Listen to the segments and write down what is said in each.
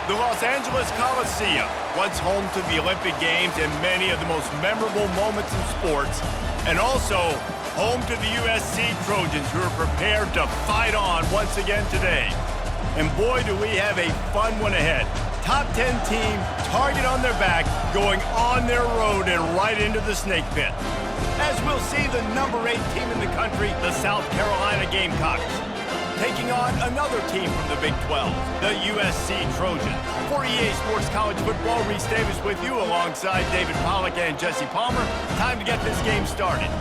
The Los Angeles Coliseum, once home to the Olympic Games and many of the most memorable moments in sports, and also home to the USC Trojans, who are prepared to fight on once again today. And boy, do we have a fun one ahead. Top 10 team, target on their back, going on their road and right into the snake pit. As we'll see the number 8 team in the country, the South Carolina Gamecocks, taking on another team from the Big 12, the USC Trojans. For EA Sports College Football, Reese Davis with you alongside David Pollack and Jesse Palmer. Time to get this game started.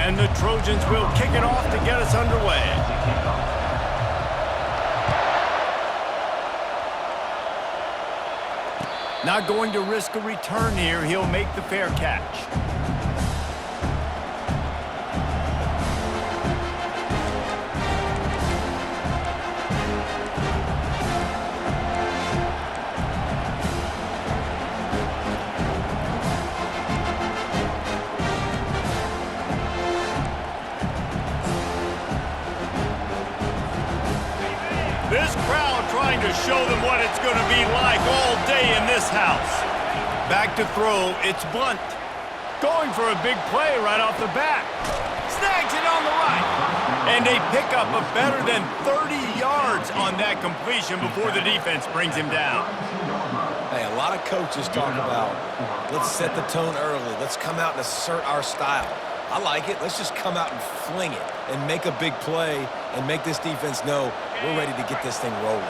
And the Trojans will kick it off to get us underway. Not going to risk a return here. He'll make the fair catch. This crowd trying to show them what it's going to be like all day in this house. Back to throw, it's Blunt. Going for a big play right off the bat. Snags it on the right. And a pickup of better than 30 yards on that completion before the defense brings him down. Hey, a lot of coaches talk about, let's set the tone early. Let's come out and assert our style. I like it. Let's just come out and fling it and make a big play and make this defense know we're ready to get this thing rolling.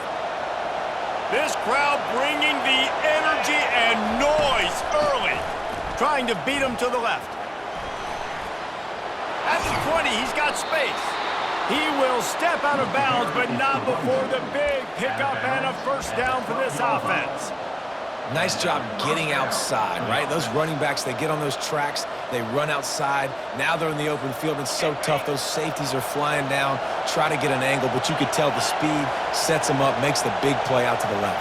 This crowd bringing the energy and noise early. Trying to beat him to the left. At the 20, he's got space. He will step out of bounds, but not before the big pickup and a first down for this offense. Nice job getting outside, right? Those running backs, they get on those tracks, they run outside. Now they're in the open field. It's so tough. Those safeties are flying down, try to get an angle, but you could tell the speed sets them up, makes the big play out to the left.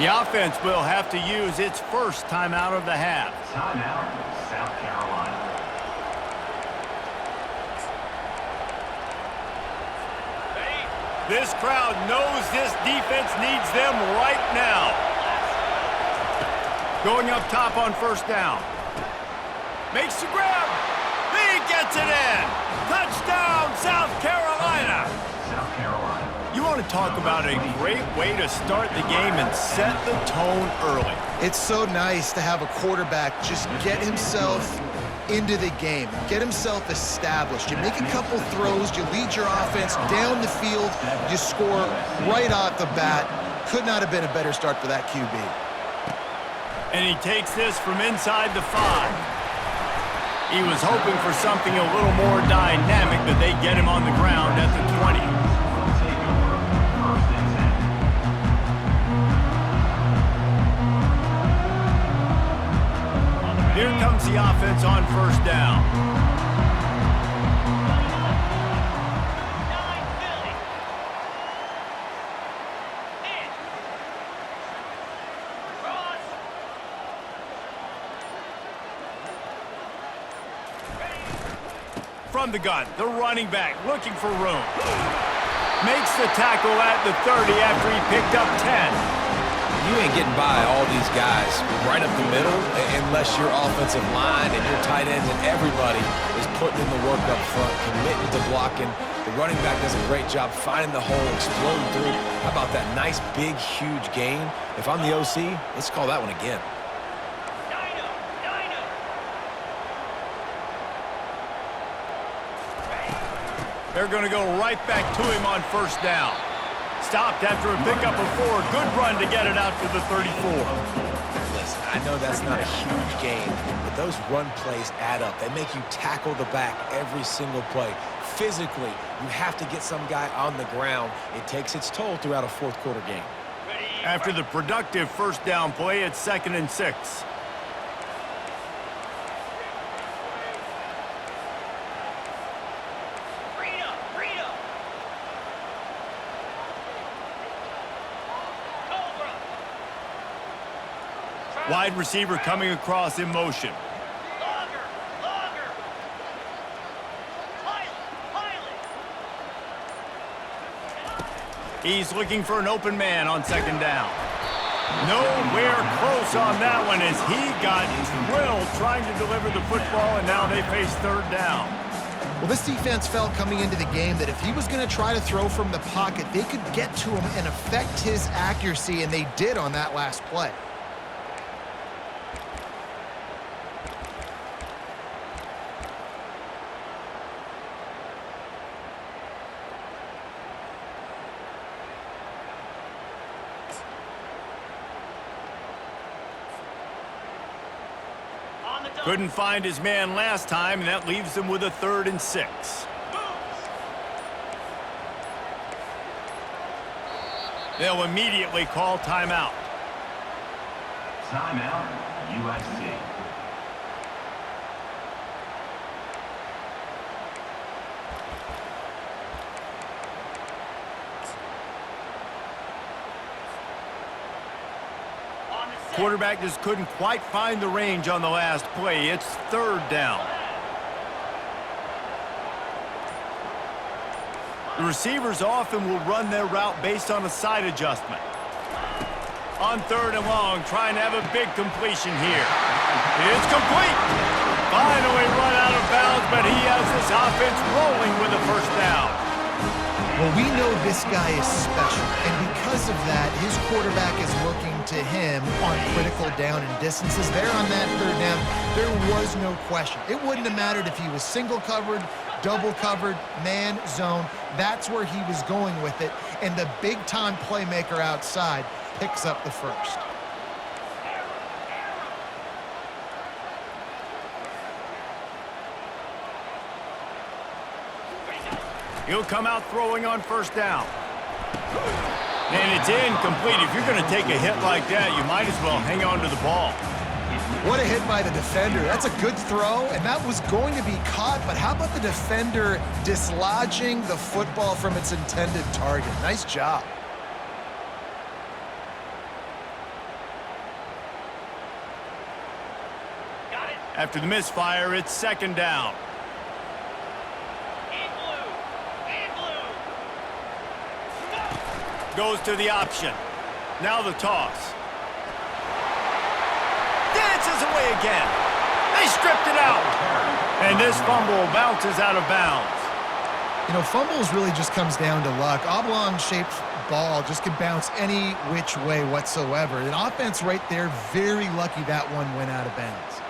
The offense will have to use its first timeout of the half. Timeout, South Carolina. This crowd knows this defense needs them right now. Going up top on first down. Makes the grab. He gets it in. Touchdown, South Carolina. South Carolina. You want to talk about a great way to start the game and set the tone early. It's so nice to have a quarterback just get himself into the game, get himself established. You make a couple throws, you lead your offense down the field, you score right off the bat. Could not have been a better start for that QB. And he takes this from inside the 5. He was hoping for something a little more dynamic, but they get him on the ground at the 20. Here comes the offense on first down. From the gun, the running back looking for room. Makes the tackle at the 30 after he picked up 10. You ain't getting by all these guys right up the middle unless your offensive line and your tight ends and everybody is putting in the work up front, committing to blocking. The running back does a great job finding the hole, exploding through. How about that nice, big, huge gain? If I'm the OC, let's call that one again. They're going to go right back to him on first down. Stopped after a pickup of 4. Good run to get it out to the 34. Listen, I know that's not a huge gain, but those run plays add up. They make you tackle the back every single play. Physically, you have to get some guy on the ground. It takes its toll throughout a fourth quarter game. Ready, After the productive first down play, it's 2nd and 6. Wide receiver coming across in motion. He's looking for an open man on 2nd down. Nowhere close on that one as he got drilled trying to deliver the football, and now they face 3rd down. Well, this defense felt coming into the game that if he was going to try to throw from the pocket, they could get to him and affect his accuracy, and they did on that last play. Couldn't find his man last time, and that leaves him with a 3rd and 6. They'll immediately call timeout. Timeout, USC. Quarterback just couldn't quite find the range on the last play. It's 3rd down. The receivers often will run their route based on a side adjustment. On 3rd and long, trying to have a big completion here. It's complete. Finally run out of bounds, but he has this offense rolling with a 1st down. Well, we know this guy is special, and because of that, his quarterback is looking to him on critical down and distances. There on that 3rd down, there was no question. It wouldn't have mattered if he was single covered, double covered, man, zone. That's where he was going with it, and the big-time playmaker outside picks up the 1st. He'll come out throwing on 1st down. And it's incomplete. If you're going to take a hit like that, you might as well hang on to the ball. What a hit by the defender. That's a good throw, and that was going to be caught, but how about the defender dislodging the football from its intended target? Nice job. After the misfire, it's 2nd down. Goes to the option. Now the toss. Dances away again. They stripped it out. And this fumble bounces out of bounds. You know, fumbles really just comes down to luck. Oblong-shaped ball just can bounce any which way whatsoever. An offense right there, very lucky that one went out of bounds.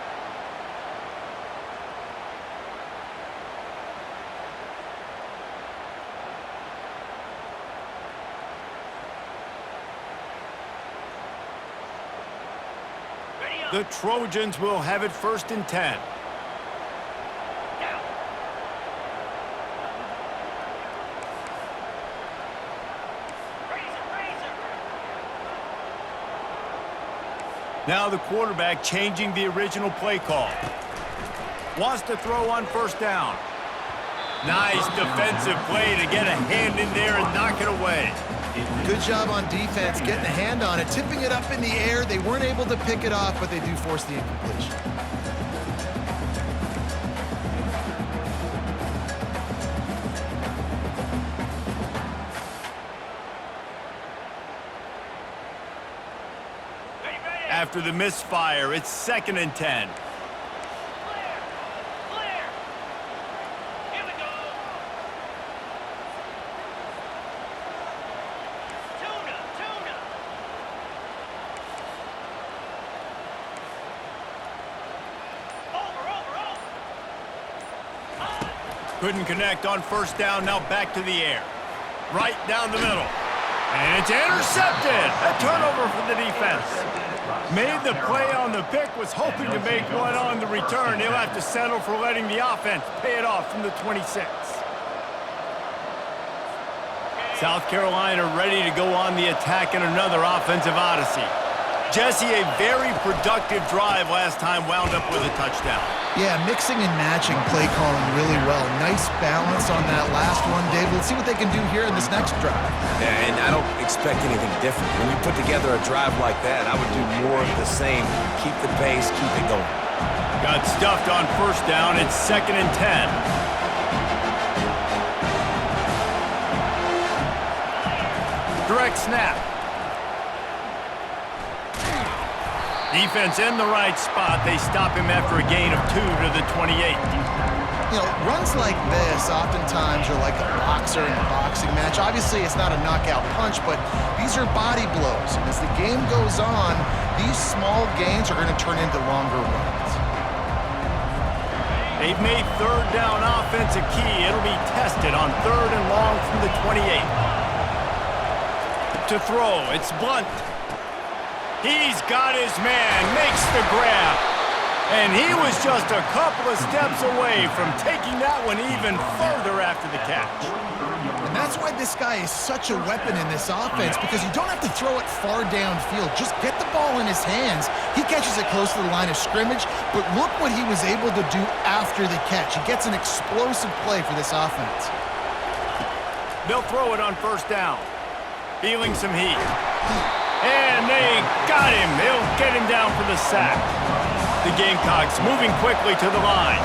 The Trojans will have it 1st and 10. Now the quarterback changing the original play call. Wants to throw on 1st down. Nice defensive play to get a hand in there and knock it away. Good job on defense, getting a hand on it, tipping it up in the air. They weren't able to pick it off, but they do force the incompletion. After the misfire, it's 2nd and 10. Couldn't connect on 1st down, now back to the air. Right down the middle. And it's intercepted. A turnover for the defense. Made the play on the pick, was hoping to make one on the return. He'll have to settle for letting the offense pay it off from the 26. South Carolina ready to go on the attack in another offensive odyssey. Jesse, a very productive drive last time wound up with a touchdown. Yeah, mixing and matching play calling really well. Nice balance on that last one, Dave. Let's see what they can do here in this next drive. Yeah, and I don't expect anything different. When you put together a drive like that, I would do more of the same. Keep the pace, keep it going. Got stuffed on first down. It's 2nd and 10. Direct snap. Defense in the right spot. They stop him after a gain of 2 to the 28. You know, runs like this oftentimes are like a boxer in a boxing match. Obviously, it's not a knockout punch, but these are body blows. And as the game goes on, these small gains are going to turn into longer runs. They've made third down offense a key. It'll be tested on 3rd and long from the 28. To throw, it's Blunt. He's got his man, makes the grab. And he was just a couple of steps away from taking that one even further after the catch. And that's why this guy is such a weapon in this offense, because you don't have to throw it far downfield. Just get the ball in his hands. He catches it close to the line of scrimmage, but look what he was able to do after the catch. He gets an explosive play for this offense. They'll throw it on first down. Feeling some heat. And they got him. They'll get him down for the sack. The Gamecocks moving quickly to the line.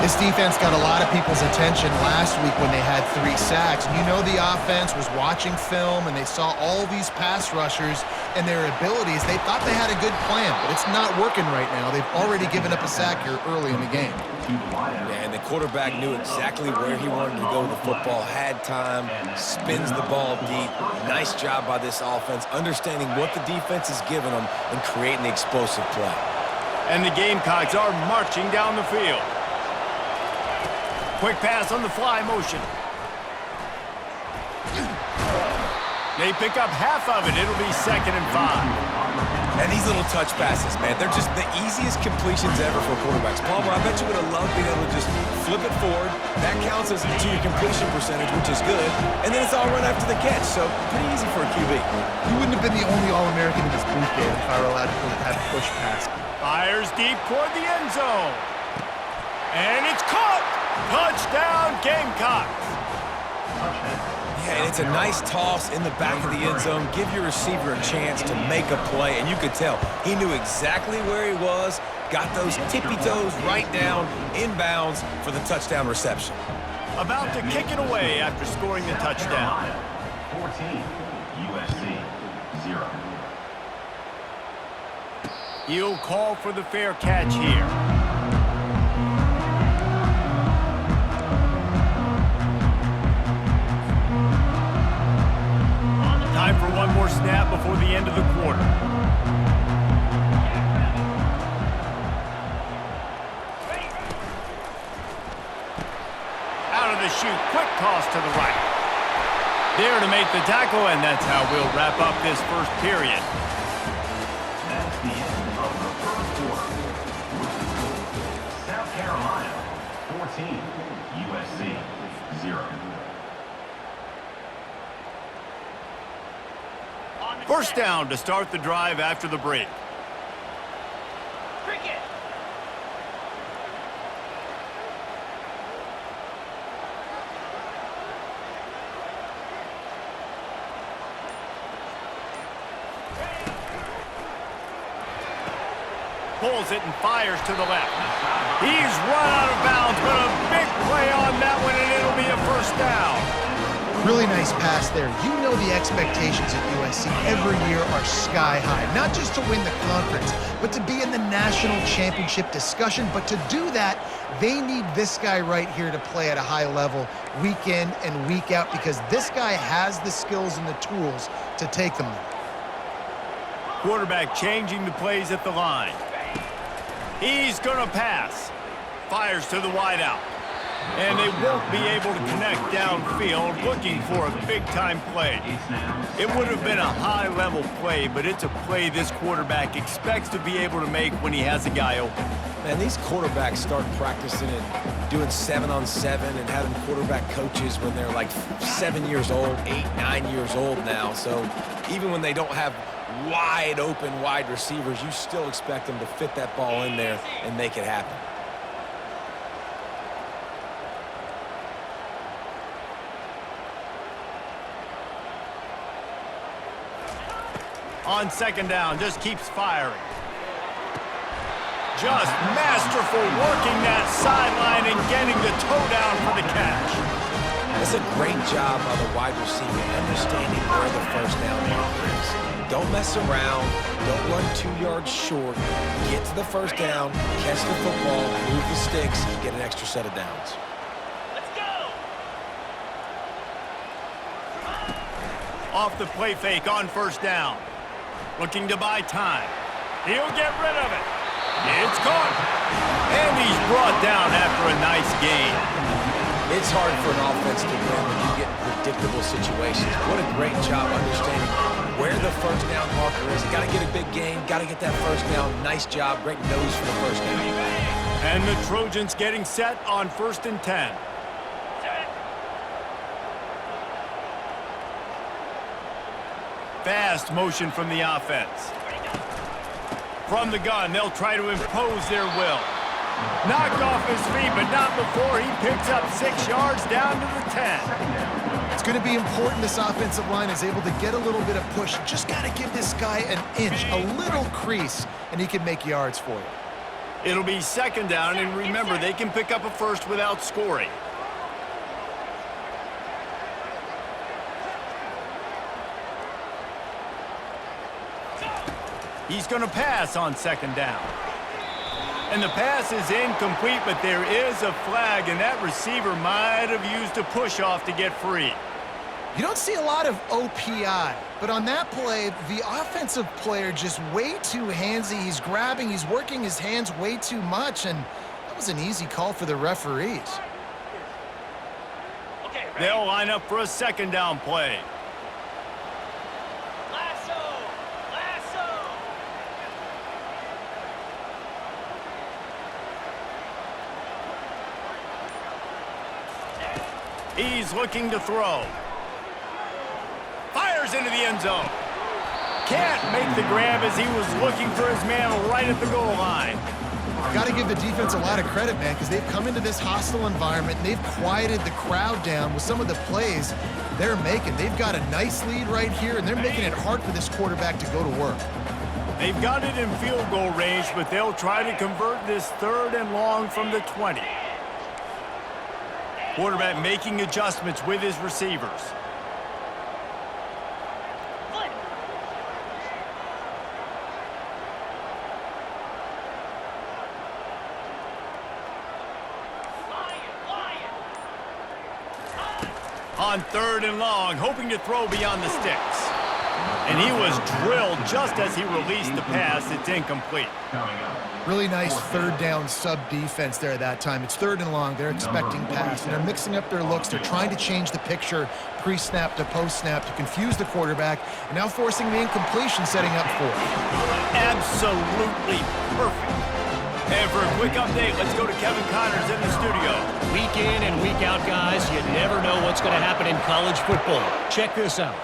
This defense got a lot of people's attention last week when they had 3 sacks. And you know the offense was watching film, and they saw all these pass rushers and their abilities. They thought they had a good plan, but it's not working right now. They've already given up a sack here early in the game. Yeah, and the quarterback knew exactly where he wanted to go with the football, had time, spins the ball deep. Nice job by this offense, understanding what the defense is giving them and creating the explosive play. And the Gamecocks are marching down the field. Quick pass on the fly motion. They pick up half of it. It'll be 2nd and 5. And these little touch passes, man, they're just the easiest completions ever for quarterbacks. Palmer, I bet you would have loved being able to just flip it forward. That counts as to your completion percentage, which is good. And then it's all run after the catch, so pretty easy for a QB. You wouldn't have been the only All-American in this booth game if I were allowed to have push pass. Fires deep toward the end zone. And it's caught! Touchdown, Gamecocks! Yeah, and it's a nice toss in the back of the end zone. Give your receiver a chance to make a play, and you could tell he knew exactly where he was, got those tippy toes right down, inbounds for the touchdown reception. About to kick it away after scoring the touchdown. 14, USC 0. He'll call for the fair catch here. Time for one more snap before the end of the quarter. Out of the chute, quick toss to the right. There to make the tackle, and that's how we'll wrap up this first period. That's the end of the first quarter. South Carolina 14, USC 0. First down to start the drive after the break. Cricket. Pulls it and fires to the left. He's run out of bounds, but a big play on that one, and it'll be a first down. Really nice pass there. You know the expectations at USC every year are sky high. Not just to win the conference, but to be in the national championship discussion. But to do that, they need this guy right here to play at a high level week in and week out, because this guy has the skills and the tools to take them there. Quarterback changing the plays at the line. He's going to pass. Fires to the wideout. And they won't be able to connect downfield, looking for a big-time play. It would have been a high-level play, but it's a play this quarterback expects to be able to make when he has a guy open. Man, these quarterbacks start practicing and doing 7-on-7 and having quarterback coaches when they're like 7 years old, 8, 9 years old now. So even when they don't have wide open wide receivers, you still expect them to fit that ball in there and make it happen. On second down, just keeps firing. Just masterful working that sideline and getting the toe down for the catch. That's a great job by the wide receiver understanding where the first down marker is. Don't mess around. Don't run 2 yards short. Get to the first down, catch the football, move the sticks, and get an extra set of downs. Let's go! Off the play fake on first down. Looking to buy time. He'll get rid of it. It's caught. And he's brought down after a nice gain. It's hard for an offense to win when you get in predictable situations. What a great job understanding where the first down marker is. You got to get a big gain, got to get that first down. Nice job, great nose for the first down. And the Trojans getting set on 1st and 10. Fast motion from the offense. From the gun, they'll try to impose their will. Knocked off his feet, but not before he picks up 6 yards down to the 10. It's going to be important this offensive line is able to get a little bit of push. Just got to give this guy an inch, a little crease, and he can make yards for you. It'll be second down, and remember, they can pick up a first without scoring. He's going to pass on second down. And the pass is incomplete, but there is a flag, and that receiver might have used a push-off to get free. You don't see a lot of OPI, but on that play, the offensive player just way too handsy. He's grabbing, he's working his hands way too much, and that was an easy call for the referees. They'll line up for a second down play. He's looking to throw. Fires into the end zone. Can't make the grab as he was looking for his man right at the goal line. Got to give the defense a lot of credit, man, because they've come into this hostile environment, and they've quieted the crowd down with some of the plays they're making. They've got a nice lead right here, and they're making it hard for this quarterback to go to work. They've got it in field goal range, but they'll try to convert this 3rd and long from the 20. Quarterback making adjustments with his receivers. On 3rd and long, hoping to throw beyond the sticks. And he was drilled just as he released the pass. It's incomplete. Really nice 3rd down sub-defense there at that time. It's 3rd and long. They're expecting pass, and they're mixing up their looks. They're trying to change the picture pre-snap to post-snap to confuse the quarterback, and now forcing the incompletion, setting up 4th. Absolutely perfect. And for a quick update, let's go to Kevin Connors in the studio. Week in and week out, guys, you never know what's going to happen in college football. Check this out.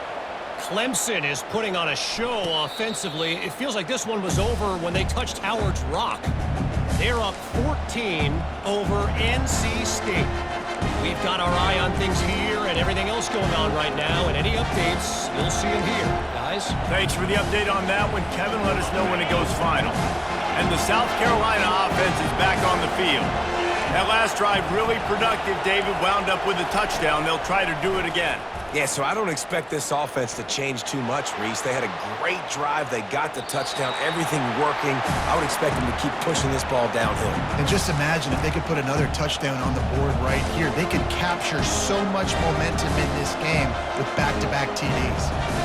Clemson is putting on a show offensively. It feels like this one was over when they touched Howard's Rock. They're up 14 over NC State. We've got our eye on things here and everything else going on right now, and any updates, you'll see them here, guys. Thanks for the update on that one, Kevin. Let us know when it goes final. And the South Carolina offense is back on the field. That last drive really productive. David wound up with a touchdown. They'll try to do it again. Yeah, so I don't expect this offense to change too much, Reese. They had a great drive. They got the touchdown, everything working. I would expect them to keep pushing this ball downhill. And just imagine if they could put another touchdown on the board right here. They could capture so much momentum in this game with back-to-back TDs.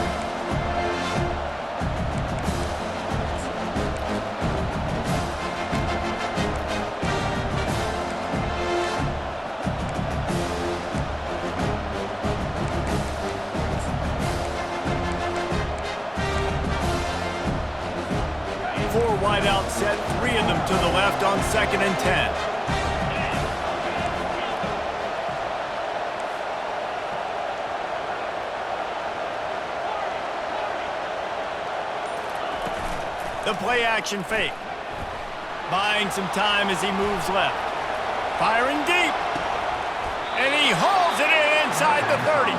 wide out set, 3 of them to the left on 2nd and 10. The play action fake. Buying some time as he moves left. Firing deep. And he hauls it in inside the 30.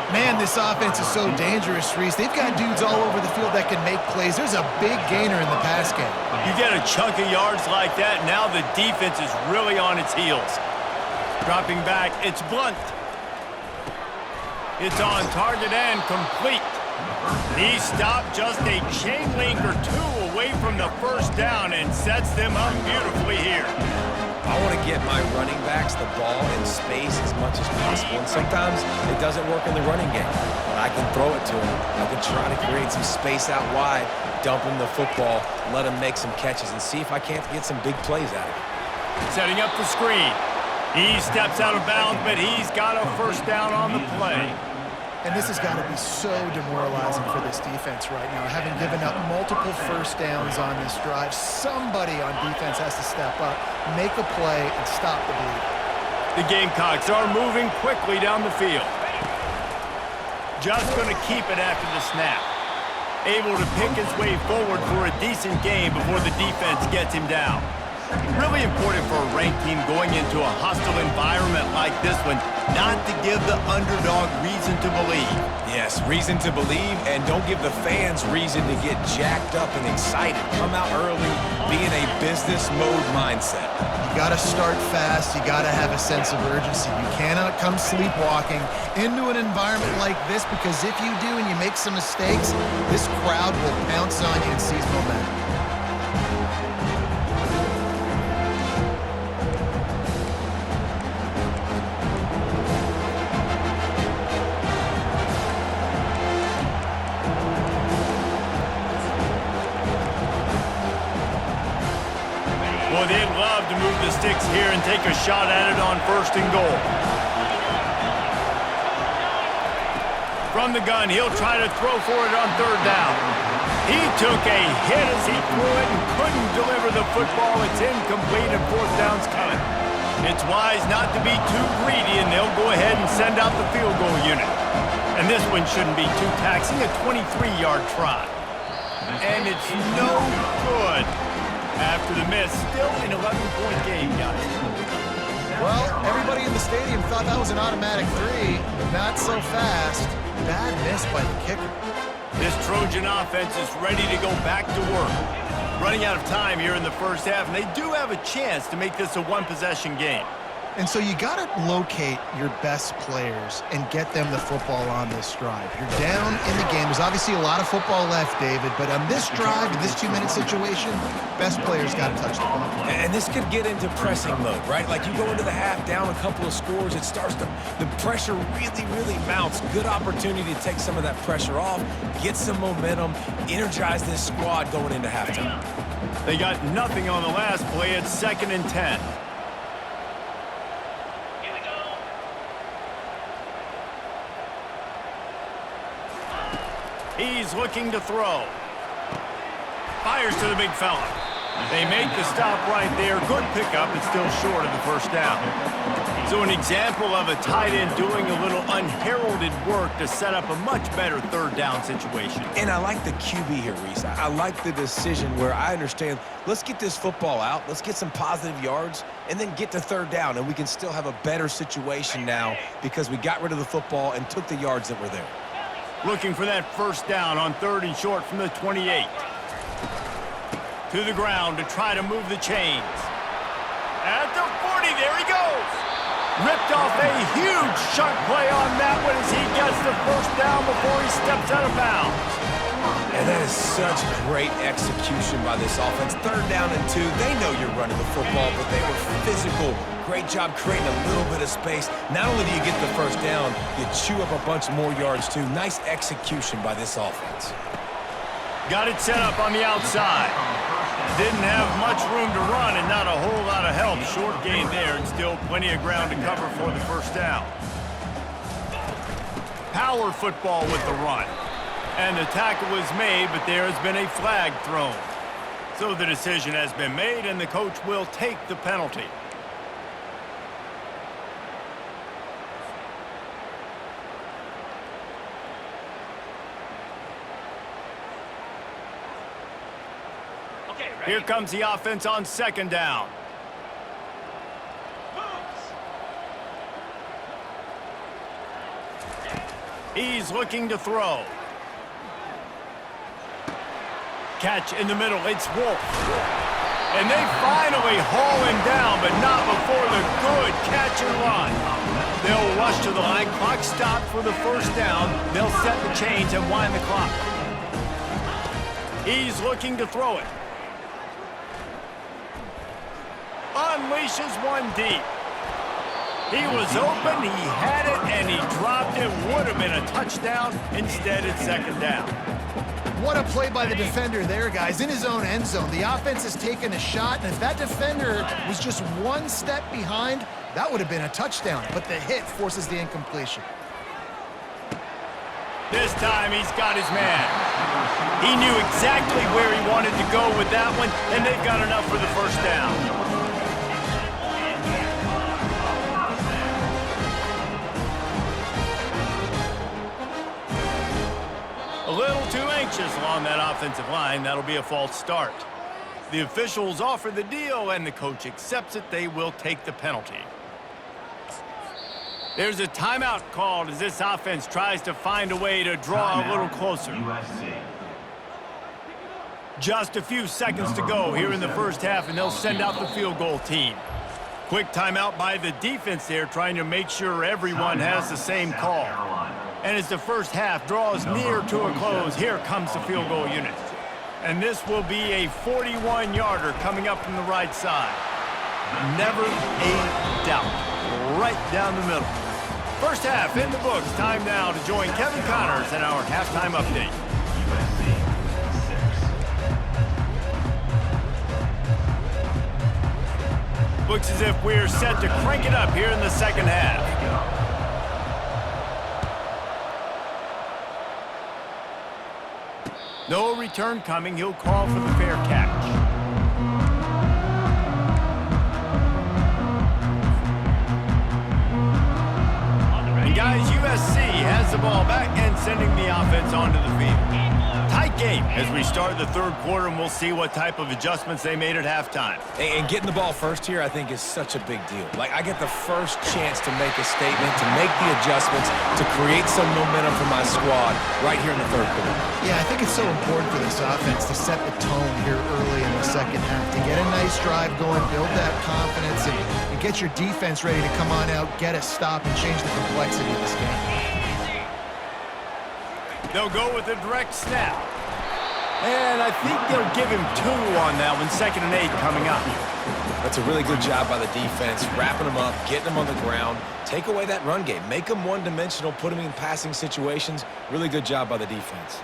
Man, this offense is so dangerous, Reese. They've got dudes all over the field that can make plays. There's a big gainer in the pass game. You get a chunk of yards like that, now the defense is really on its heels. Dropping back, it's Blunt. It's on target and complete. He stopped just a chain link or 2 away from the first down and sets them up beautifully here. I want to get my running backs the ball in space as much as possible, and sometimes it doesn't work in the running game. But I can throw it to them. I can try to create some space out wide, dump him the football, let him make some catches, and see if I can't get some big plays out of it. Setting up the screen. He steps out of bounds, but he's got a first down on the play. And this has got to be so demoralizing for this defense right now. Having given up multiple first downs on this drive, somebody on defense has to step up, make a play, and stop the bleed. The Gamecocks are moving quickly down the field. Just going to keep it after the snap. Able to pick his way forward for a decent gain before the defense gets him down. Really important for a ranked team going into a hostile environment like this one, not to give the underdog reason to believe. Yes, reason to believe, and don't give the fans reason to get jacked up and excited. Come out early, be in a business mode mindset. You got to start fast. You got to have a sense of urgency. You cannot come sleepwalking into an environment like this, because if you do and you make some mistakes, this crowd will pounce on you and seize momentum. Boy, they'd love to move the sticks here and take a shot at it on 1st and goal. From the gun, he'll try to throw for it on 3rd down. He took a hit as he threw it and couldn't deliver the football. It's incomplete and 4th down's coming. It's wise not to be too greedy, and they'll go ahead and send out the field goal unit. And this one shouldn't be too taxing, a 23-yard try. And it's no good. After the miss, still an 11-point game, guys. Well, everybody in the stadium thought that was an automatic 3. Not so fast. Bad miss by the kicker. This Trojan offense is ready to go back to work. Running out of time here in the first half, and they do have a chance to make this a 1-possession game. And so you got to locate your best players and get them the football on this drive. You're down in the game. There's obviously a lot of football left, David, but on this drive, in this 2-minute situation, best players got to touch the ball. And this could get into pressing mode, right? Like you go into the half down a couple of scores, it starts to, the pressure really mounts. Good opportunity to take some of that pressure off, get some momentum, energize this squad going into halftime. They got nothing on the last play. It's 2nd and 10. He's looking to throw. Fires to the big fella. They make the stop right there. Good pickup, but still short of the first down. So an example of a tight end doing a little unheralded work to set up a much better 3rd down situation. And I like the QB here, Reese. I like the decision where I understand, let's get this football out, let's get some positive yards, and then get to 3rd down, and we can still have a better situation now because we got rid of the football and took the yards that were there. Looking for that first down on 3rd and short from the 28. To the ground to try to move the chains. At the 40, there he goes. Ripped off a huge chunk play on that one as he gets the first down before he steps out of bounds. And that is such great execution by this offense. 3rd down and 2. They know you're running the football, but they were physical. Great job creating a little bit of space. Not only do you get the first down, you chew up a bunch more yards too. Nice execution by this offense. Got it set up on the outside. Didn't have much room to run and not a whole lot of help. Short gain there and still plenty of ground to cover for the first down. Power football with the run. And the tackle is made, but there has been a flag thrown. So the decision has been made, and the coach will take the penalty. Here comes the offense on second down. He's looking to throw. Catch in the middle, it's Wolf. And they finally haul him down, but not before the good catch and run. They'll rush to the line, clock stopped for the first down. They'll set the chains and wind the clock. He's looking to throw it. Unleashes one deep. He was open, he had it, and he dropped it. Would have been a touchdown. Instead, it's second down. What a play by the defender there, guys. In his own end zone, the offense has taken a shot, and if that defender was just one step behind, that would have been a touchdown. But the hit forces the incompletion. This time, he's got his man. He knew exactly where he wanted to go with that one, and they've got enough for the first down. A little too anxious along that offensive line. That'll be a false start. The officials offer the deal, and the coach accepts it. They will take the penalty. There's a timeout called as this offense tries to find a way to draw a little closer. Just a few seconds to go here in the first half, and they'll send out the field goal team. Quick timeout by the defense there, trying to make sure everyone has the same call. And as the first half draws near to a close, here comes the field goal unit. And this will be a 41-yarder coming up from the right side. Never a doubt. Right down the middle. First half in the books. Time now to join Kevin Connors in our halftime update. Looks as if we're set to crank it up here in the second half. No return coming. He'll call for the fair catch. And guys, USC has the ball back and sending the offense onto the field. Tight game as we start the third quarter, and we'll see what type of adjustments they made at halftime. And getting the ball first here, I think, is such a big deal. Like, I get the first chance to make a statement, to make the adjustments, to create some momentum for my squad right here in the third quarter. Yeah, I think it's so important for this offense to set the tone here early in the second half, to get a nice drive going, build that confidence, and get your defense ready to come on out, get a stop, and change the complexity of this game. They'll go with a direct snap. And I think they'll give him 2 on that one. 2nd and 8 coming up. That's a really good job by the defense, wrapping them up, getting them on the ground. Take away that run game. Make them one-dimensional, put them in passing situations. Really good job by the defense.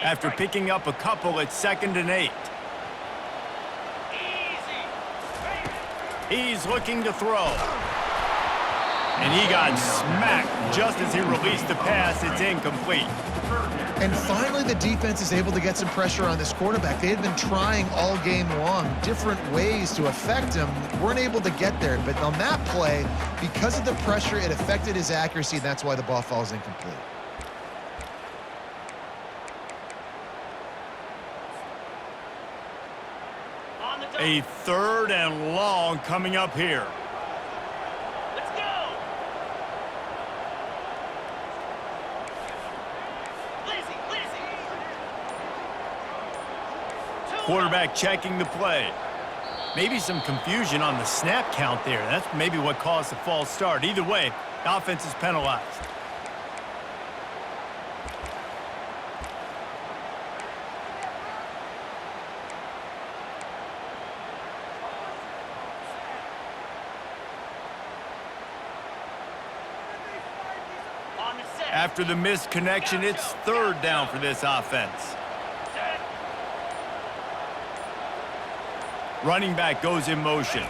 After picking up a couple, it's 2nd and 8. He's looking to throw. And he got smacked just as he released the pass. It's incomplete. And finally, the defense is able to get some pressure on this quarterback. They had been trying all game long different ways to affect him. Weren't able to get there. But on that play, because of the pressure, it affected his accuracy. That's why the ball falls incomplete. A 3rd and long coming up here. Let's go. Quarterback checking the play. Maybe some confusion on the snap count there. That's maybe what caused the false start. Either way, the offense is penalized. After the missed connection, it's 3rd down for this offense. Running back goes in motion.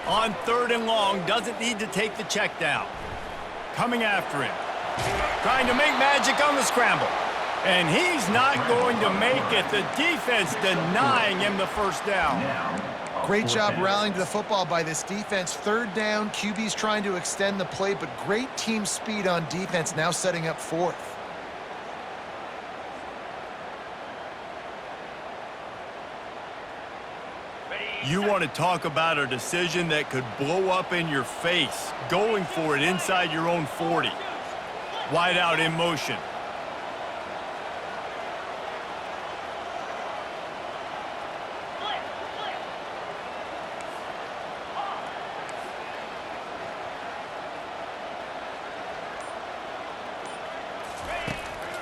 On 3rd and long, doesn't need to take the check down. Coming after him. Trying to make magic on the scramble. And he's not going to make it. The defense denying him the first down. Great job rallying to the football by this defense. 3rd down, QB's trying to extend the play, but great team speed on defense, now setting up 4th. You want to talk about a decision that could blow up in your face, going for it inside your own 40. Wide out in motion.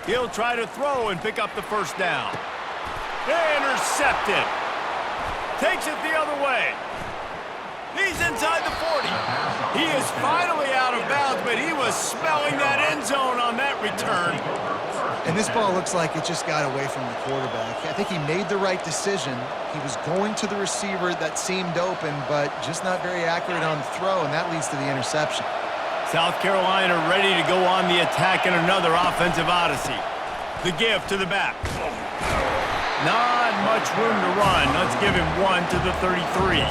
He'll try to throw and pick up the first down. Intercepted. Takes it the other way. He's inside the 40. He is finally out of bounds, but he was smelling that end zone on that return. And this ball looks like it just got away from the quarterback. I think he made the right decision. He was going to the receiver that seemed open, but just not very accurate on the throw, and that leads to the interception. South Carolina ready to go on the attack in another offensive odyssey. The give to the back. Not much room to run. Let's give him 1 to the 33.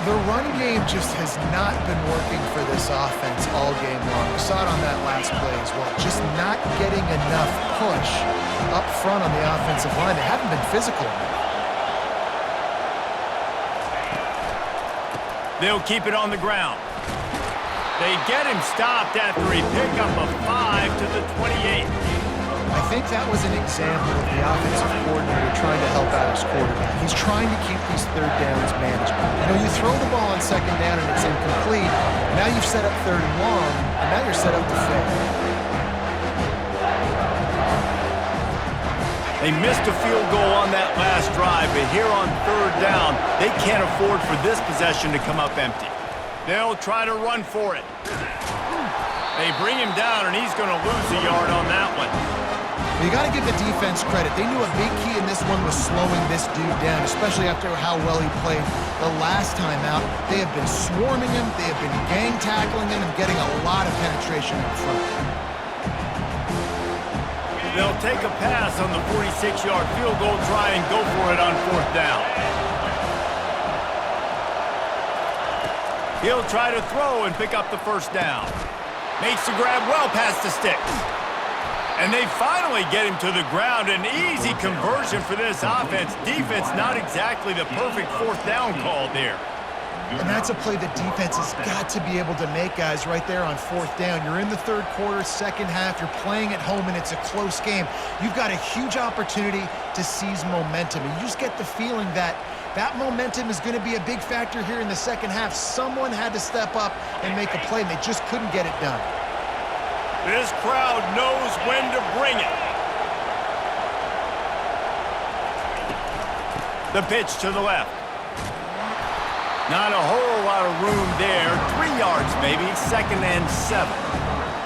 The run game just has not been working for this offense all game long. We saw it on that last play as well. Just not getting enough push up front on the offensive line. They haven't been physical enough. They'll keep it on the ground. They get him stopped after a pickup of 5 to the 28. I think that was an example of the offensive coordinator trying to help out his quarterback. He's trying to keep these 3rd downs manageable. You know, you throw the ball on 2nd down and it's incomplete. Now you've set up 3rd and long, and now you're set up to fail. They missed a field goal on that last drive, but here on 3rd down, they can't afford for this possession to come up empty. They'll try to run for it. They bring him down, and he's going to lose a yard on that one. You got to give the defense credit. They knew a big key in this one was slowing this dude down, especially after how well he played the last time out. They have been swarming him. They have been gang tackling him and getting a lot of penetration in front. They'll take a pass on the 46-yard field goal, try and go for it on 4th down. He'll try to throw and pick up the first down. Makes the grab well past the sticks. And they finally get him to the ground. An easy conversion for this offense. Defense not exactly the perfect 4th down call there. And that's a play the defense has got to be able to make, guys, right there on 4th down. You're in the 3rd quarter, 2nd half. You're playing at home, and it's a close game. You've got a huge opportunity to seize momentum. And you just get the feeling that that momentum is going to be a big factor here in the 2nd half. Someone had to step up and make a play, and they just couldn't get it done. This crowd knows when to bring it. The pitch to the left. Not a whole lot of room there. 3 yards maybe, 2nd and 7.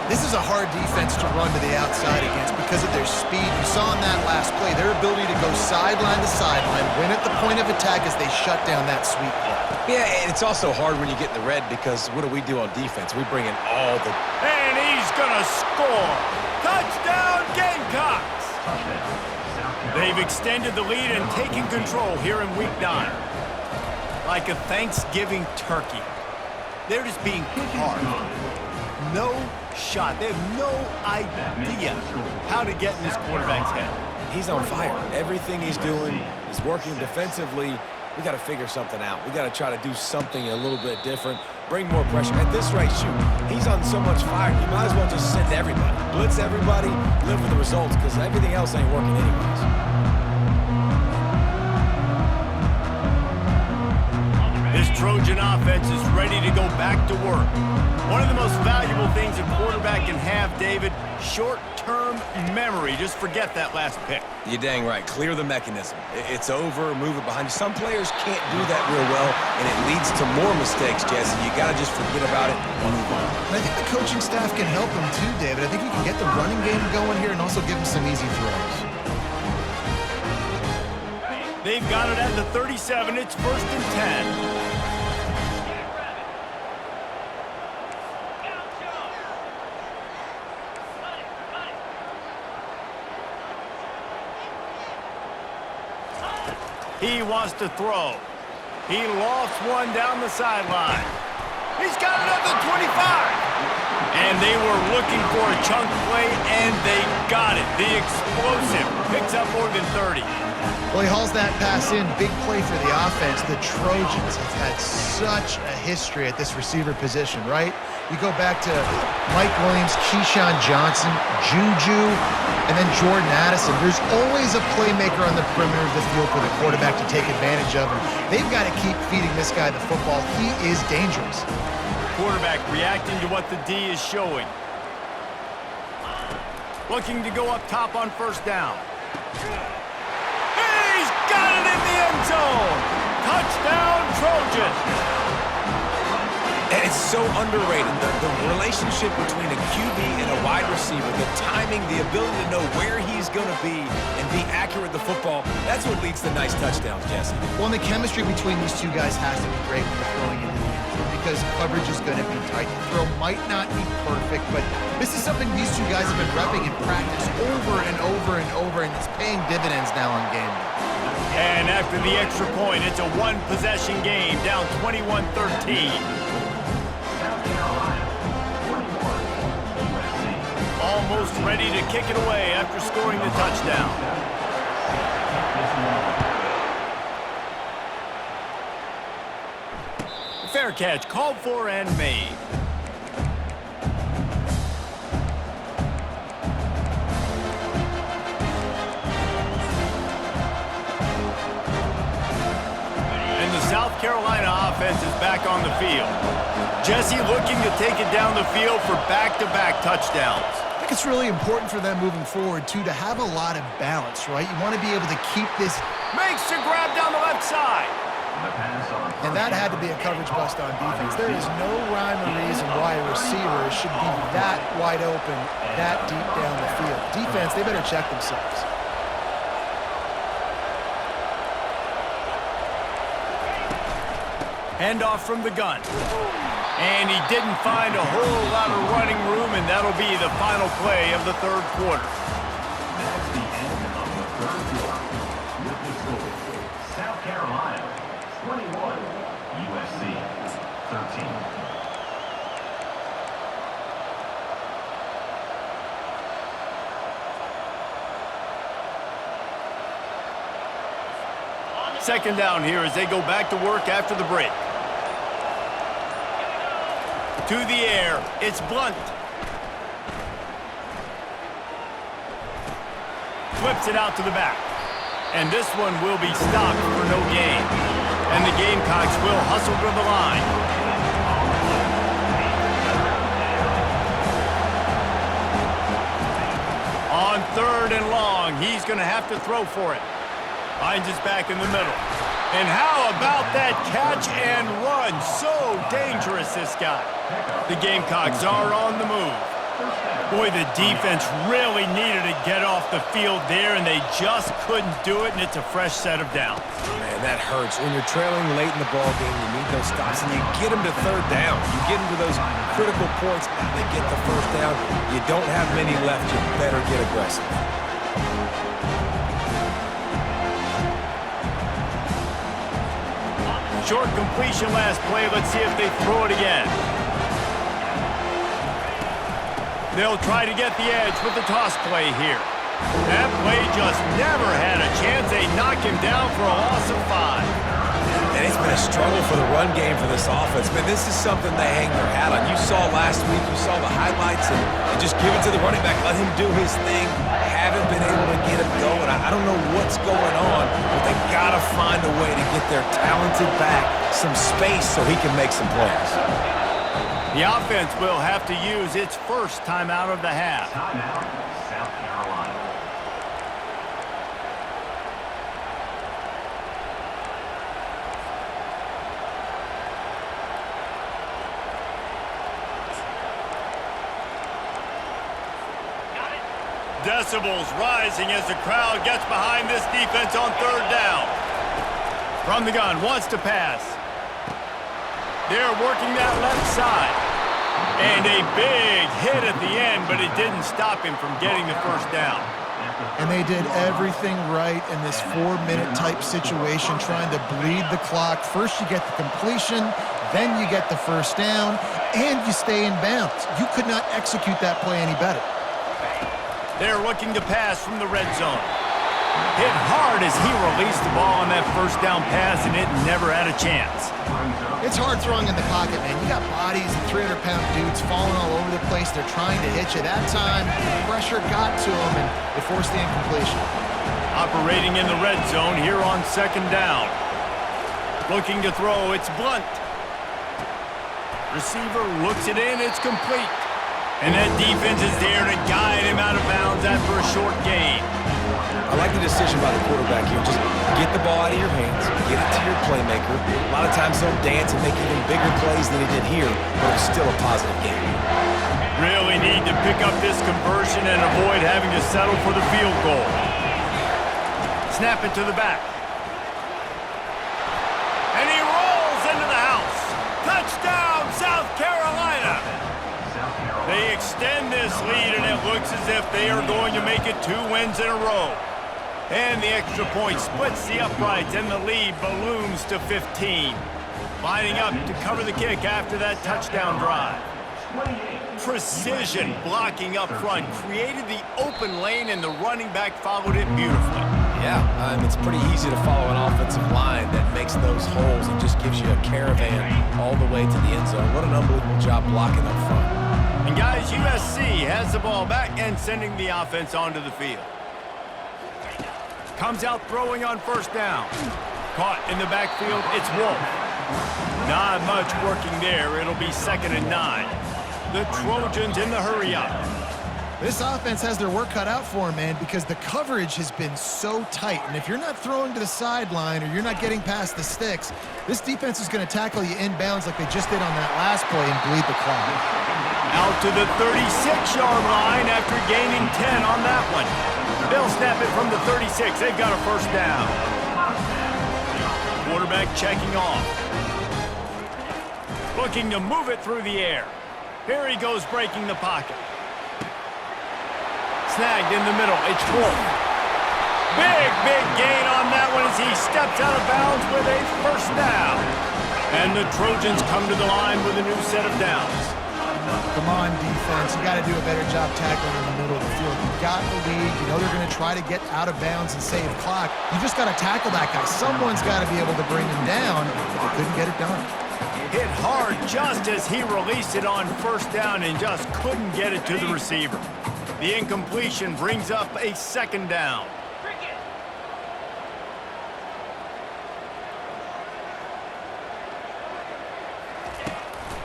This is a hard defense to run to the outside against because of their speed. You saw in that last play their ability to go sideline to sideline, win at the point of attack as they shut down that sweep play. Yeah, and it's also hard when you get in the red because what do we do on defense? We bring in all the... And he's gonna score! Touchdown Gamecocks! They've extended the lead and taken control here in Week 9. Like a Thanksgiving turkey. They're just being carved. No shot. They have no idea how to get in this quarterback's head. He's on fire. Everything he's doing is working defensively. We got to figure something out. We got to try to do something a little bit different, bring more pressure. At this rate, shoot, he's on so much fire, you might as well just send everybody. Blitz everybody, live with the results, because everything else ain't working anyways. This Trojan offense is ready to go back to work. One of the most valuable things a quarterback can have, David, short-term memory. Just forget that last pick. You're dang right. Clear the mechanism. It's over, move it behind you. Some players can't do that real well, and it leads to more mistakes, Jesse. You got to just forget about it and move on. And I think the coaching staff can help him too, David. I think you can get the running game going here and also give him some easy throws. They've got it at the 37. It's 1st and 10. He wants to throw. He lofts one down the sideline. He's got another 25. And they were looking for a chunk play, and they got it. The explosive picks up more than 30. Well, he hauls that pass in. Big play for the offense. The Trojans have had such a history at this receiver position, right? You go back to Mike Williams, Keyshawn Johnson, Juju, and then Jordan Addison. There's always a playmaker on the perimeter of the field for the quarterback to take advantage of, and they've got to keep feeding this guy the football. He is dangerous. Quarterback reacting to what the D is showing. Looking to go up top on first down. He's got it in the end zone! Touchdown, Trojans! And it's so underrated, the relationship between a QB and a wide receiver, the timing, the ability to know where he's going to be and be accurate with the football, that's what leads to nice touchdowns, Jesse. Well, and the chemistry between these two guys has to be great when they're throwing into the end zone because coverage is going to be tight. The throw might not be perfect, but this is something these two guys have been repping in practice over and over and over, and it's paying dividends now on game day. And after the extra point, it's a one-possession game, down 21-13. Almost ready to kick it away after scoring the touchdown. Fair catch called for and made. And the South Carolina offense is back on the field. Jesse looking to take it down the field for back-to-back touchdowns. I think it's really important for them moving forward, too, to have a lot of balance, right? You want to be able to keep this. Makes the grab down the left side. And that had to be a coverage bust on defense. There is no rhyme or reason why a receiver should be that wide open, that deep down the field. Defense, they better check themselves. Handoff from the gun. And he didn't find a whole lot of running room, and that'll be the final play of the third quarter. That's the end of the third quarter. With the score, South Carolina 21, USC 13. Second down here as they go back to work after the break. To the air, it's Blunt. Flips it out to the back. And this one will be stopped for no gain. And the Gamecocks will hustle to the line. On third and long, he's going to have to throw for it. Finds his back in the middle. And how about that catch and run? So dangerous, this guy. The Gamecocks are on the move. Boy, the defense really needed to get off the field there, and they just couldn't do it, and it's a fresh set of downs. Man, that hurts. When you're trailing late in the ball game, you need those stops, and you get them to third down. You get them to those critical points, and they get the first down. You don't have many left. You better get aggressive. Short completion last play. Let's see if they throw it again. They'll try to get the edge with the toss play here. That play just never had a chance. They knock him down for a loss of 5. And it's been a struggle for the run game for this offense. Man, this is something they hang their hat on. You saw last week, you saw the highlights, and just give it to the running back. Let him do his thing. Haven't been able to get him going. I don't know what's going on, but they got to find a way to get their talented back some space so he can make some plays. The offense will have to use its first timeout of the half. Timeout, South Carolina. Decibels rising as the crowd gets behind this defense on third down. From the gun, wants to pass. They're working that left side. And a big hit at the end, but it didn't stop him from getting the first down. And they did everything right in this 4-minute type situation, trying to bleed the clock. First you get the completion, then you get the first down, and you stay in bounds. You could not execute that play any better. They're looking to pass from the red zone. Hit hard as he released the ball on that first down pass, and it never had a chance. It's hard throwing in the pocket, man. You got bodies and 300-pound dudes falling all over the place. They're trying to hit you. That time, pressure got to them, and it forced the incompletion. Operating in the red zone here on second down. Looking to throw, it's Blunt. Receiver looks it in, it's complete. And that defense is there to guide him out of bounds after a short gain. I like the decision by the quarterback here. Just get the ball out of your hands, get it to your playmaker. A lot of times he'll dance and make even bigger plays than he did here, but it's still a positive game. Really need to pick up this conversion and avoid having to settle for the field goal. Snap it to the back. And he rolls into the house. Touchdown, South Carolina! They extend this lead, and it looks as if they are going to make it 2 wins in a row. And the extra point splits the uprights, and the lead balloons to 15. Lining up to cover the kick after that touchdown drive. Precision blocking up front created the open lane, and the running back followed it beautifully. Yeah, it's pretty easy to follow an offensive line that makes those holes and just gives you a caravan all the way to the end zone. What an unbelievable job blocking up front. And guys, USC has the ball back and sending the offense onto the field. Comes out throwing on first down. Caught in the backfield, it's Wolf. Not much working there. It'll be 2nd and 9. The Trojans in the hurry up. This offense has their work cut out for them, man, because the coverage has been so tight. And if you're not throwing to the sideline or you're not getting past the sticks, this defense is going to tackle you inbounds like they just did on that last play and bleed the clock. Out to the 36-yard line after gaining 10 on that one. They'll snap it from the 36. They've got a first down. Quarterback checking off. Looking to move it through the air. Here he goes breaking the pocket. Snagged in the middle. It's Wolf. Big gain on that one as he steps out of bounds with a first down. And the Trojans come to the line with a new set of downs. Come on, defense. You got to do a better job tackling in the middle of the field. You got the lead. You know they're going to try to get out of bounds and save clock. You just got to tackle that guy. Someone's got to be able to bring him down, but they couldn't get it done. Hit hard just as he released it on first down and just couldn't get it to the receiver. The incompletion brings up a 2nd down.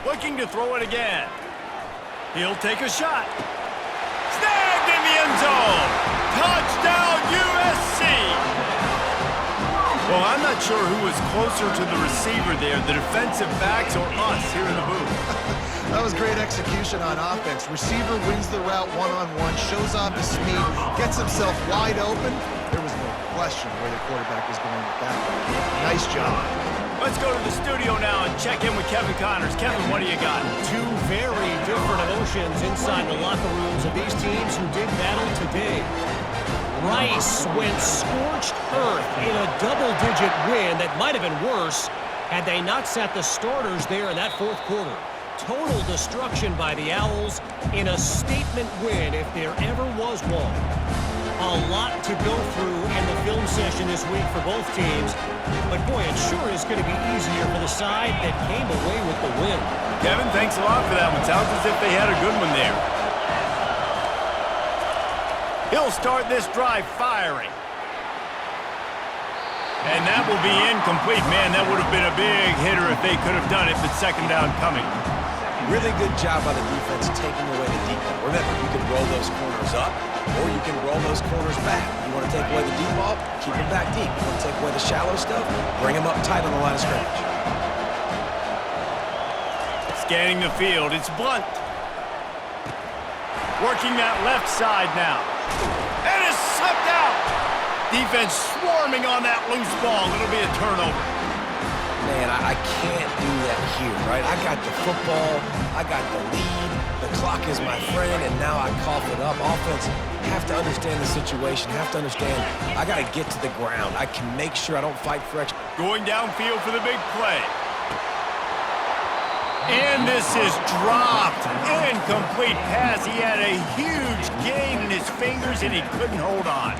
Looking to throw it again. He'll take a shot. Snagged in the end zone. Touchdown, USC. Well, I'm not sure who was closer to the receiver there, the defensive backs or us here in the booth. That was great execution on offense. Receiver wins the route one-on-one, shows off his speed, gets himself wide open. There was no question where the quarterback was going with that. Nice job. Let's go to the studio now and check in with Kevin Connors. Kevin, what do you got? 2 very different emotions inside the locker rooms of these teams who did battle today. Rice went scorched earth in a double-digit win that might have been worse had they not sat the starters there in that 4th quarter. Total destruction by the Owls in a statement win if there ever was one. A lot to go through in the film session this week for both teams, but boy, it sure is going to be easier for the side that came away with the win. Kevin, thanks a lot for that one. Sounds as if they had a good one there. He'll start this drive firing. And that will be incomplete. Man, that would have been a big hitter if they could have done it, but 2nd down coming. Really good job by the defense taking away the deep ball. Remember, you can roll those corners up, or you can roll those corners back. You want to take away the deep ball, keep them back deep. You want to take away the shallow stuff, bring them up tight on the line of scrimmage. Scanning the field, it's Blunt. Working that left side now. And it's slipped out. Defense swarming on that loose ball. It'll be a turnover. man, I can't do that here, right? I got the football, I got the lead, the clock is my friend, and now I cough it up. Offense, have to understand the situation, have to understand I got to get to the ground. I can make sure I don't fight for extra. Going downfield for the big play. And this is dropped. Incomplete pass. He had a huge gain in his fingers, and he couldn't hold on.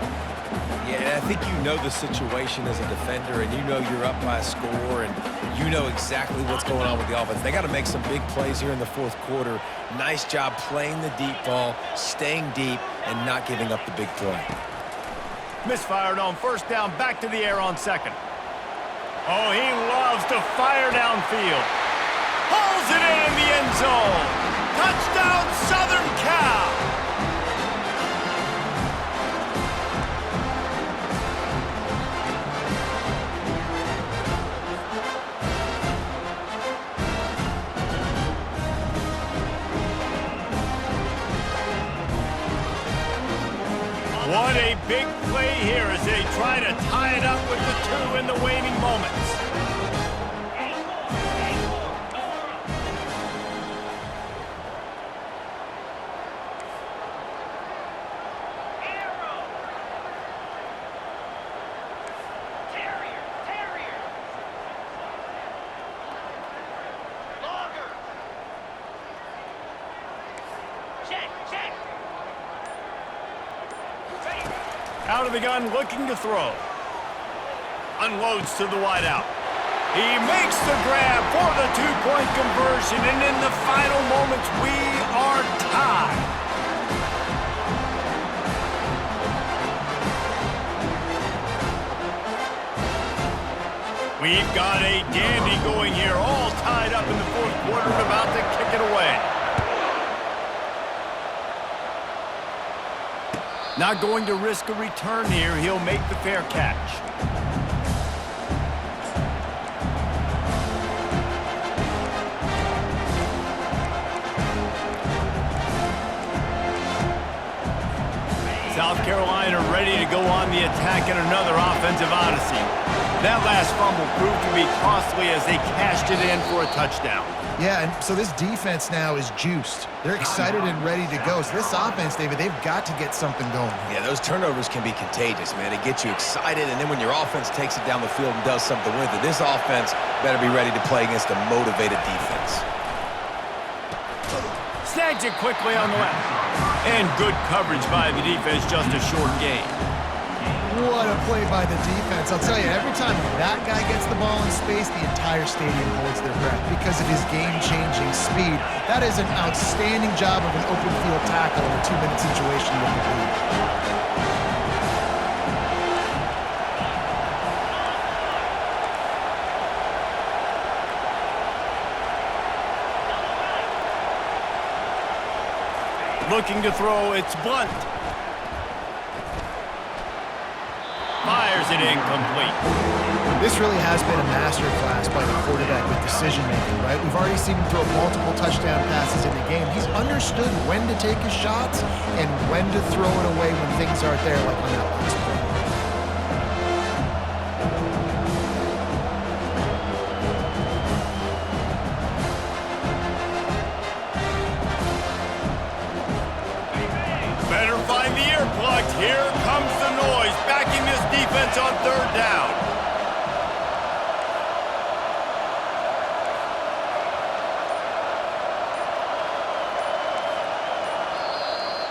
Yeah, I think you know the situation as a defender, and you know you're up by a score, and you know exactly what's going on with the offense. They got to make some big plays here in the fourth quarter. Nice job playing the deep ball, staying deep, and not giving up the big play. Misfired on first down, back to the air on second. Oh, he loves to fire downfield. Pulls it in the end zone. Touchdown, Southern Cal. What a big play here as they try to tie it up with the 2 in the waning moments. Out of the gun, looking to throw. Unloads to the wideout. He makes the grab for the 2-point conversion, and in the final moments, we are tied. We've got a dandy going here, all tied up in the fourth quarter and about to kick it away. Not going to risk a return here. He'll make the fair catch. South Carolina ready to go on the attack in another offensive odyssey. That last fumble proved to be costly as they cashed it in for a touchdown. Yeah, and so this defense now is juiced. They're excited and ready to go. So this offense, David, they've got to get something going. Yeah, those turnovers can be contagious, man. It gets you excited, and then when your offense takes it down the field and does something with it, this offense better be ready to play against a motivated defense. Snags it quickly on the left. And good coverage by the defense, just a short gain. What a play by the defense. I'll tell you, every time that guy gets the ball in space, the entire stadium holds their breath because of his game-changing speed. That is an outstanding job of an open field tackle in a 2-minute situation with the lead. Looking to throw, it's Blunt. Fires it incomplete. This really has been a masterclass by the quarterback with decision-making, right? We've already seen him throw multiple touchdown passes in the game. He's understood when to take his shots and when to throw it away when things aren't there, like on that last play. Better find the earplugs. Here comes the noise, backing this defense on third down.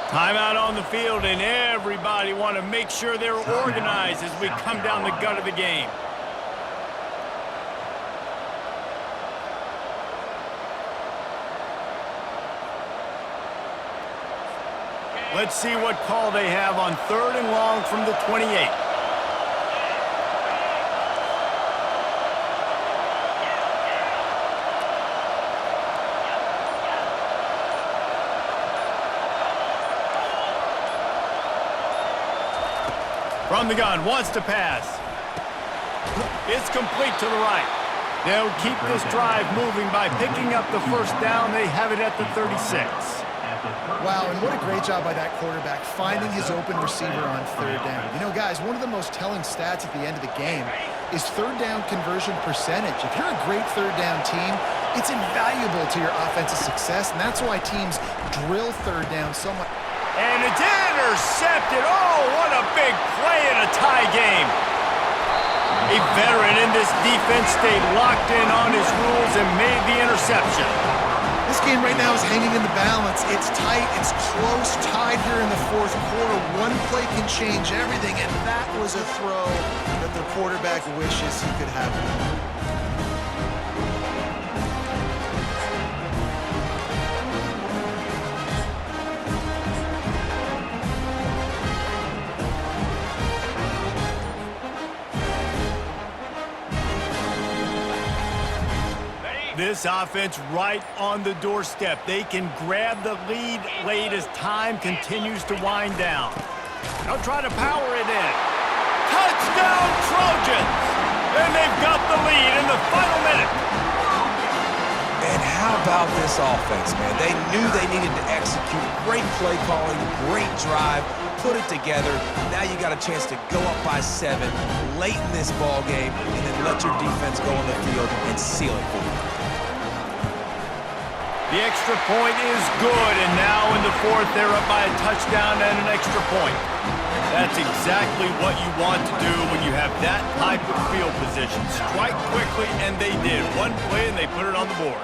Timeout on the field, and everybody want to make sure they're organized as we come down the gut of the game. Let's see what call they have on 3rd and long from the 28. From the gun, wants to pass. It's complete to the right. They'll keep this drive moving by picking up the first down. They have it at the 36. Wow, and what a great job by that quarterback finding his open receiver on 3rd down. You know, guys, one of the most telling stats at the end of the game is third down conversion percentage. If you're a great third down team, it's invaluable to your offensive success, and that's why teams drill third down so much. And it's intercepted. Oh, what a big play in a tie game. A veteran in this defense stayed locked in on his rules and made the interception. This game right now is hanging in the balance. It's tight, it's close, tied here in the fourth quarter. One play can change everything, and that was a throw that the quarterback wishes he could have done. This offense right on the doorstep. They can grab the lead late as time continues to wind down. They'll try to power it in. Touchdown Trojans! And they've got the lead in the final minute. And how about this offense, man? They knew they needed to execute. Great play calling, great drive, put it together. Now you got a chance to go up by 7 late in this ball game and then let your defense go on the field and seal it for you. The extra point is good, and now in the fourth, they're up by a touchdown and an extra point. That's exactly what you want to do when you have that type of field position. Strike quickly, and they did. One play, and they put it on the board.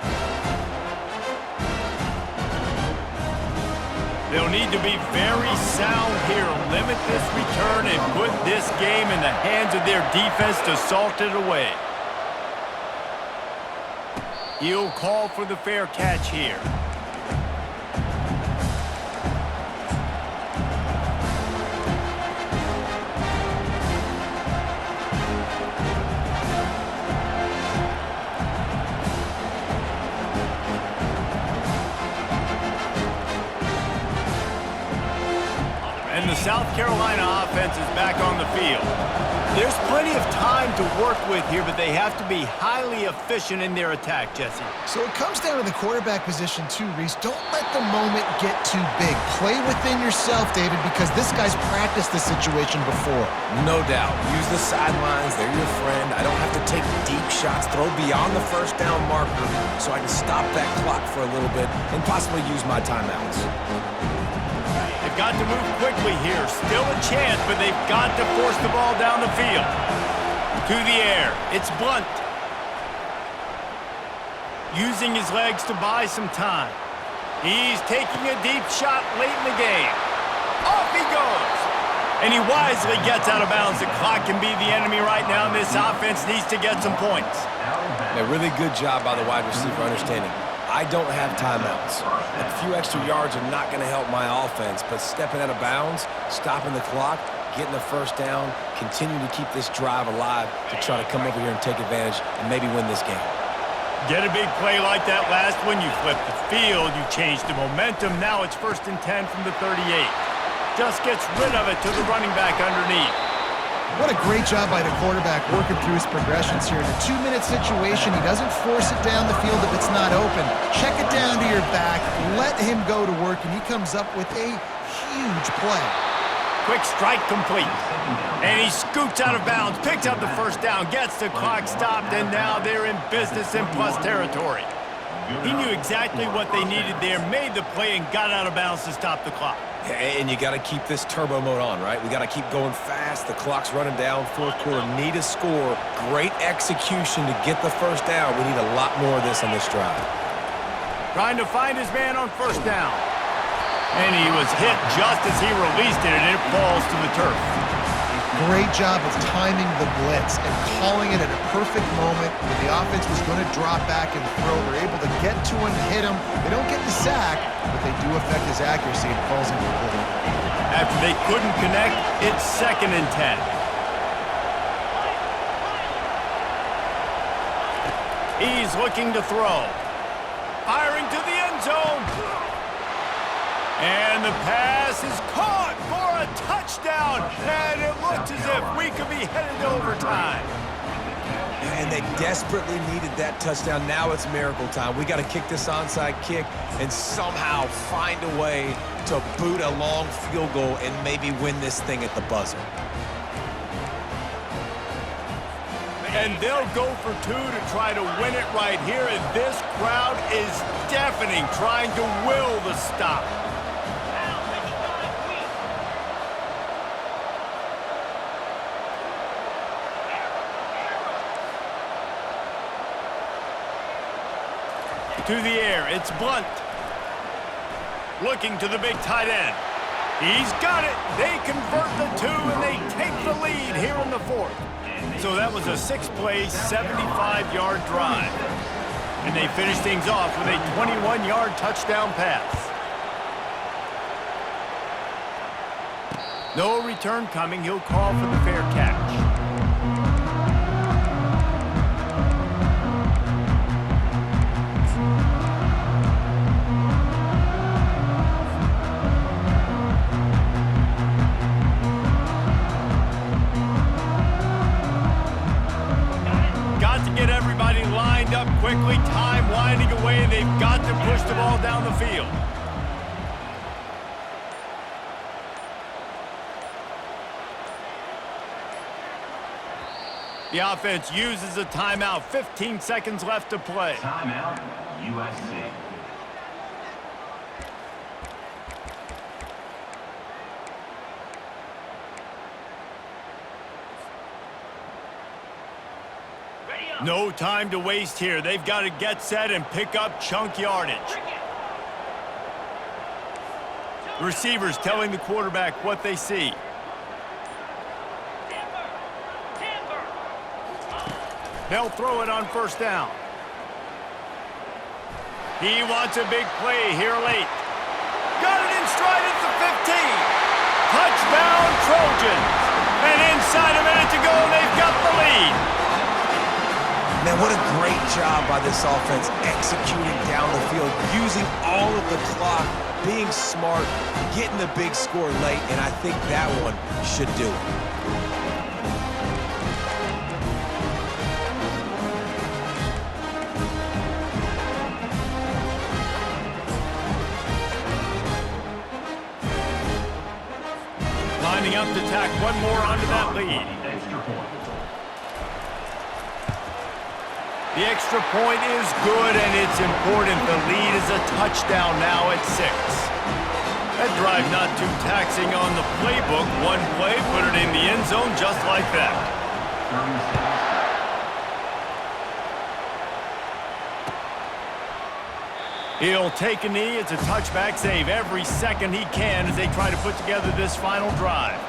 They'll need to be very sound here. Limit this return and put this game in the hands of their defense to salt it away. He'll call for the fair catch here. And the South Carolina offense is back on the field. There's plenty of time to work with here, but they have to be highly efficient in their attack, Jesse. So it comes down to the quarterback position too, Reese. Don't let the moment get too big. Play within yourself, David, because this guy's practiced this situation before. No doubt. Use the sidelines. They're your friend. I don't have to take deep shots, throw beyond the first down marker so I can stop that clock for a little bit and possibly use my timeouts. They've got to move quickly here. Still a chance, but they've got to force the ball down the field. To the air. It's Blunt. Using his legs to buy some time. He's taking a deep shot late in the game. Off he goes. And he wisely gets out of bounds. The clock can be the enemy right now. This offense needs to get some points. A really good job by the wide receiver understanding. I don't have timeouts. A few extra yards are not going to help my offense, but stepping out of bounds, stopping the clock, getting the first down, continue to keep this drive alive to try to come over here and take advantage and maybe win this game. Get a big play like that last one. You flip the field. You change the momentum. Now it's 1st and 10 from the 38. Just gets rid of it to the running back underneath. What a great job by the quarterback working through his progressions here. In a 2-minute situation, he doesn't force it down the field if it's not open. Check it down to your back, let him go to work, and he comes up with a huge play. Quick strike complete. And he scoots out of bounds, picks up the first down, gets the clock stopped, and now they're in business in plus territory. He knew exactly what they needed there, made the play, and got out of bounds to stop the clock. And you got to keep this turbo mode on, right? We got to keep going fast. The clock's running down. Fourth quarter, need a score. Great execution to get the first down. We need a lot more of this on this drive. Trying to find his man on first down. And he was hit just as he released it, and it falls to the turf. Great job of timing the blitz and calling it at a perfect moment when the offense was going to drop back and throw. They're able to get to him, hit him. They don't get the sack, but they do affect his accuracy and falls incomplete. After they couldn't connect, it's 2nd and 10. He's looking to throw. Firing to the end zone. And the pass is caught for a touchdown. And it looks as if we could be headed to overtime. And they desperately needed that touchdown. Now it's miracle time. We got to kick this onside kick and somehow find a way to boot a long field goal and maybe win this thing at the buzzer. And they'll go for two to try to win it right here, and this crowd is deafening, trying to will the stop. To the air, it's Blunt. Looking to the big tight end. He's got it. They convert the two, and they take the lead here in the fourth. So that was a 6-play, 75-yard drive. And they finish things off with a 21-yard touchdown pass. No return coming. He'll call for the fair catch. Up quickly, time winding away, and they've got to push the ball down the field. The offense uses a timeout. 15 seconds left to play. Timeout, USC. No time to waste here. They've got to get set and pick up chunk yardage. Receivers telling the quarterback what they see. They'll throw it on first down. He wants a big play here late. Got it in stride at the 15. Touchdown Trojans. And inside a minute to go, they've got the lead. Man, what a great job by this offense executing down the field, using all of the clock, being smart, getting the big score late, and I think that one should do it. Lining up to tack one more onto that lead. The extra point is good, and it's important. The lead is a touchdown now at 6. That drive not too taxing on the playbook. One play, put it in the end zone just like that. He'll take a knee. It's a touchback save every second he can as they try to put together this final drive.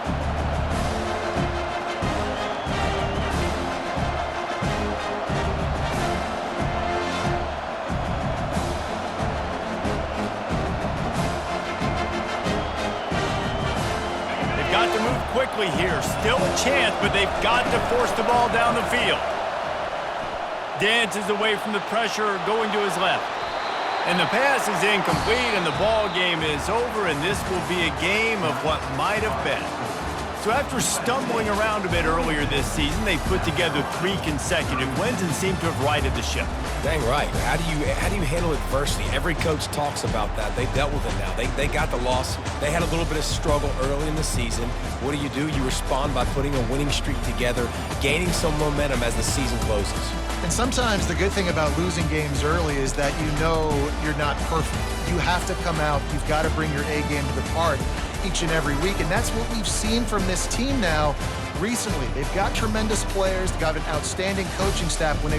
Quickly here, still a chance, but they've got to force the ball down the field. Dances away from the pressure, going to his left. And the pass is incomplete, and the ball game is over, and this will be a game of what might have been. So after stumbling around a bit earlier this season, they put together 3 consecutive wins and seem to have righted the ship. Dang right. How do you handle adversity? Every coach talks about that. They dealt with it now. They got the loss. They had a little bit of struggle early in the season. What do? You respond by putting a winning streak together, gaining some momentum as the season closes. And sometimes the good thing about losing games early is that you know you're not perfect. You have to come out. You've got to bring your A game to the part each and every week, and that's what we've seen from this team now recently. They've got tremendous players. They've got an outstanding coaching staff. When they